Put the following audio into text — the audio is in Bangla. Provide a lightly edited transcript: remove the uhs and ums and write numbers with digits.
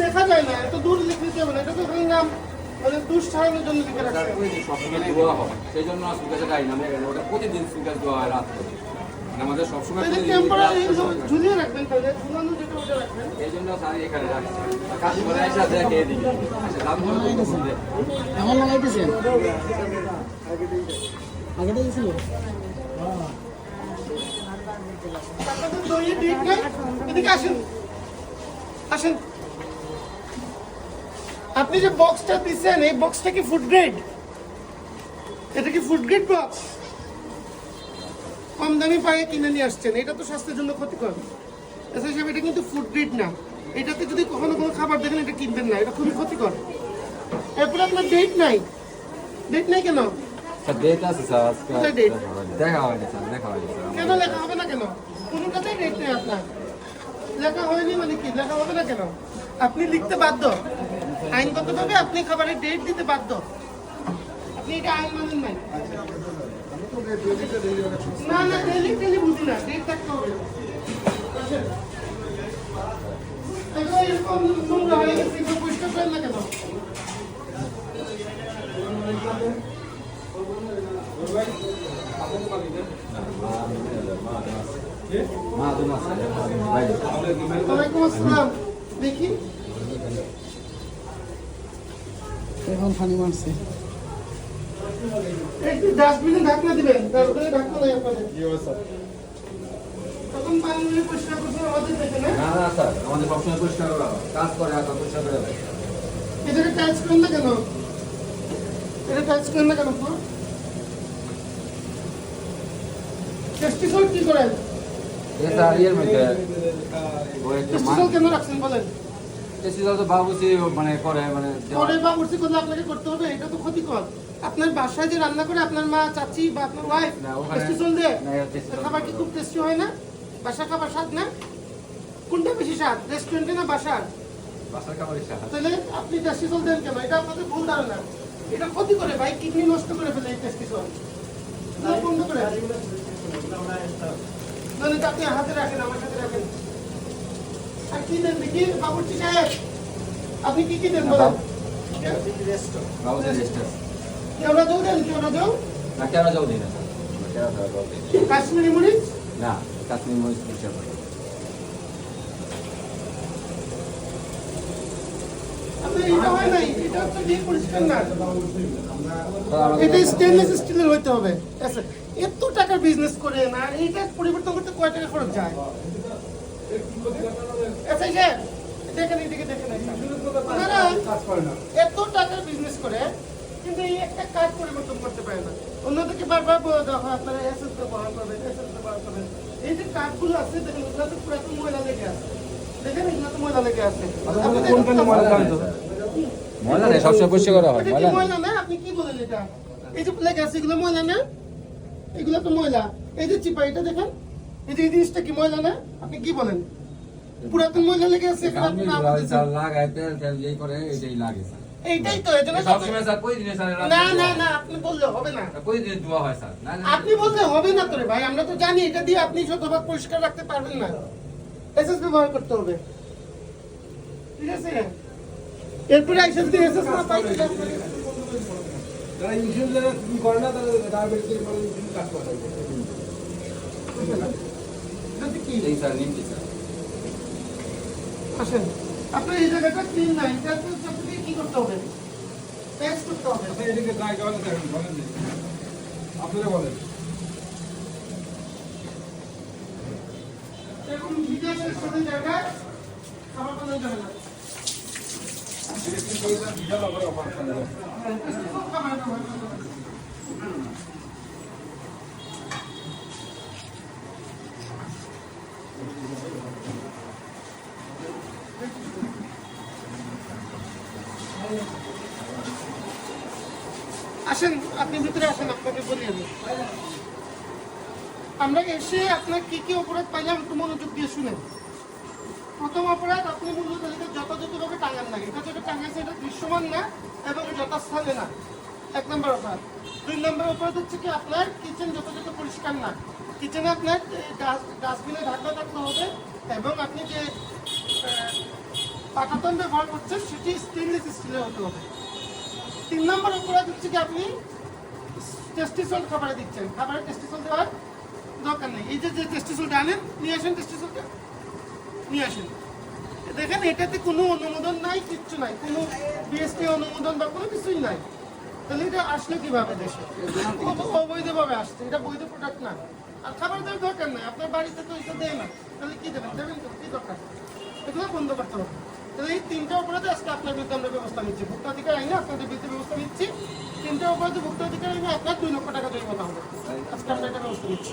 দেখা যায় না, এত দূর লিখে যাবে না, এটা তো নাম মানে দুষ ছাড়ানোর জন্য লিখে রাখা সবসময় দোয়া হয়, সেই জন্য সুগাজে গাই না, ওটা প্রতিদিন সুগাজ দোয়া হয় রাত করে। আমাদের সবসময় ঝুলিয়ে রাখবেন, তাহলে ঝুলানো যেটা ওটা রাখবেন। এই জন্য স্যার এখানে রাখছি, কাস্টমার এসে দেখে এদিকে দাম আমার লাগাইতেছেন আগে দিয়েছিল আসেন। আপনি যে বক্সটা দিচ্ছেন, এই বক্সটা কি ফুড গ্রেড? এটা কি ফুড গ্রেড বক্স? কম দামি পায়ে কিনে নিয়ে আসছেন, এটা তো স্বাস্থ্যের জন্য ক্ষতিকর। এসআই সাহেব, এটা কিন্তু ফুড গ্রেড না। এটাতে যদি কখনো কোনো খাবার দেখেন, এটা কিনবেন না, এটা খুবই ক্ষতিকর। এরপরে আপনার ডেট নাই। ডেট নাই কেন? স্যার ডেট আছে স্যার, আজকে দেখা হয়নি স্যার, দেখা হয়নি স্যার। কেন লেখা হবে না কেন? কোনোটাতেই ডেট নেই আপনার। লেখা হয়নি মানে কি? লেখা হবে না কেন? আপনি লিখতে বাধ্য, আইনগতভাবে আপনি খাবারের ডেট দিতে বাধ্য। আপনি এটা আইন মানেন নাই। না না, ডেলি বুঝি না, ডেট থাকতে হবে। এরকম নোংরা হয়ে গেছে, পরিষ্কার করেন না কেন? ওয়ালাইকুম আসসালাম। দেখি এখন পানি মারছে একটু ডাস্টবিনে ঢাকনা দিবেন, ডাস্টবিনে ঢাকনা নাই আপনাদের। তখন পানি নিয়ে পরিষ্কার করতে আমাদের দেখে না। না না স্যার, আমাদের সবসময় পরিষ্কার করা হয়, কাজ করে আর পরিষ্কার করে দেয়। এটাকে টাচ করেন না কেন? এটা টাচ করেন না কেন? টেস্টিসল কি করেন? এটা ইয়ের মধ্যে ওই যে টেস্টিসল কেন রাখছেন বলেন? টেস্টিসল তো বাবুসি মানে করে, মানে পরে বা উঠছি করলে আপনাকে করতে হবে, এটা তো ক্ষতিকর। আপনার বাসায় যে রান্না করে আপনার মা, চাচি বা আপনার ওয়াইফ টেস্টিসল দেয়, খাবার কি খুব টেস্টি হয় না? বাসার খাবার স্বাদ না? কোনটা বেশি স্বাদ, রেস্টুরেন্টে না বাসার? বাসার খাবারই স্বাদ। তাহলে আপনি টেস্টিসল দেন কেন? এটা আপনাদের ভুল ধারণা। এটা ক্ষতি করে ভাই, কিডনি নষ্ট করে ফেলে এই টেস্টিসল। বন্ধ করে আপনি হাতে রাখেন, আমার সাথে রাখেন। আর কি দেন দেখি বাবুর্চি সাহেব, আপনি কি কি দেন বলেন? কেওড়া জল দেন? কেওড়া জল না, কেওড়া জল দিই না স্যার, কেওড়া জল দিই না। কাশ্মীরি মরিচ না, কাশ্মীরি মরিচ দিতে হবে। আপনার এটা হয় নাই, এটা তো দিয়ে পরিষ্কার না। এটা স্টেনলেস স্টিলের হইতে হবে। আচ্ছা, এত টাকার বিজনেস করে না, এইটা পরিবর্তন করতে কয় টাকা খরচ যায়? আচ্ছা দেখেন, এইদিকে দেখেন, এত টাকার বিজনেস করে কিন্তু এই একটা কাজ পরিবর্তন করতে পারে না। অন্যদিকে বারবার বলে দেওয়া হয় আপনারা এসএস ব্যবহার করবেন, এসএস ব্যবহার করবেন। এই যে কাঠগুলো আছে দেখেন, ওগুলো তো পুরো ময়লা লেগে আছে। দেখেন, এগুলো তো ময়লা লেগে আছে। ময়লা নেই, সবসময় পরিষ্কার করা হয়। ময়লা না, আপনি কি বলেন এটা? এই যে লেগে আছে, এগুলো ময়লা না? এগুলো তো ময়লা। এই যে চিপা, এটা দেখেন, এই যে এই জিনিসটা কি ময়লা না? আপনি কি বলেন? পুরাতন ময়লা লেগে আছে। এইটাই তো, এজন্য না না না, আপনি বললে হবে না। আপনি বললে হবে না তো রে ভাই, আমরা তো জানি এটা দিয়ে আপনি শতভাগ পরিষ্কার রাখতে পারবেন না। এসএস ব্যবহার করতে হবে, ঠিক আছে? এরপরে এসএস দিয়ে এসএস না পাই তারা ইনস্যুরেন্স করে না, তারা ডায়াবেটিস কাজ করে। আসেন, আপনার এই জায়গাটা ক্লিন নাই, কি করতে হবে? টেস্ট করতে হবে। এদিকে ট্রাই করেন, বলেন আপনারা বলেন। এরকম বিদেশের সাথে জায়গায় খাবার বানানো যাবে না। আসেন, আপনি ভিতরে আসেন, আপনাকে বলি আমি। আমরা এসে আপনার কি কি অপরাধ পাইলাম একটু মনোযোগ দিয়ে শুনেন। প্রথম অপরাধ, আপনি মূল্য তালিকা যথাযথভাবে টাঙান না, এটা যেটা টাঙাইছে এটা দৃশ্যমান না এবং যথাস্থানে না, 1 নম্বর অপরাধ। 2 নম্বর অপরাধ হচ্ছে কি আপনার কিচেন যথাযথ পরিষ্কার না, কিচেনে আপনার ডাস্টবিনে ঢাকনা থাকতে হবে এবং আপনি যে পাটাতন ব্যবহার করছেন সেটি স্টেনলেস স্টিলের হতে হবে। 3 নম্বর অপরাধ হচ্ছে কি আপনি টেস্টিসল খাবারে দিচ্ছেন, খাবারে টেস্টিসল দেওয়ার দরকার নেই। এই যে টেস্টিসলটা আনেন, নিয়ে আসেন, টেস্টিসলটা নিয়ে আসেন। দেখেন এটাতে কোনো অনুমোদন নাই, কিচ্ছু নাই, কোনো বিএসটি অনুমোদন বা কোনো কিছুই নাই। তাহলে এটা আসলে কিভাবে দেশে? অবৈধভাবে আসছে, এটা বৈধ প্রোডাক্ট না। আর খাবার দেওয়ার দরকার নাই, আপনার বাড়িতে তো এটা দেয় না, তাহলে কি দেবেন? দেবেন তো, কি দরকার? এগুলো বন্ধ করতে হবে। তাহলে এই 3টা অপরাধে আজকে আপনার বিরুদ্ধে আমরা ব্যবস্থা নিচ্ছি। ভোক্তাধিকার আইনে আপনাদের বিরুদ্ধে ব্যবস্থা নিচ্ছি। 3টা অপরাধে ভোক্তাধিকার আইনে আপনার 2 লক্ষ টাকা জরিমানা হবে। আজকে আমরা এটা ব্যবস্থা নিচ্ছি।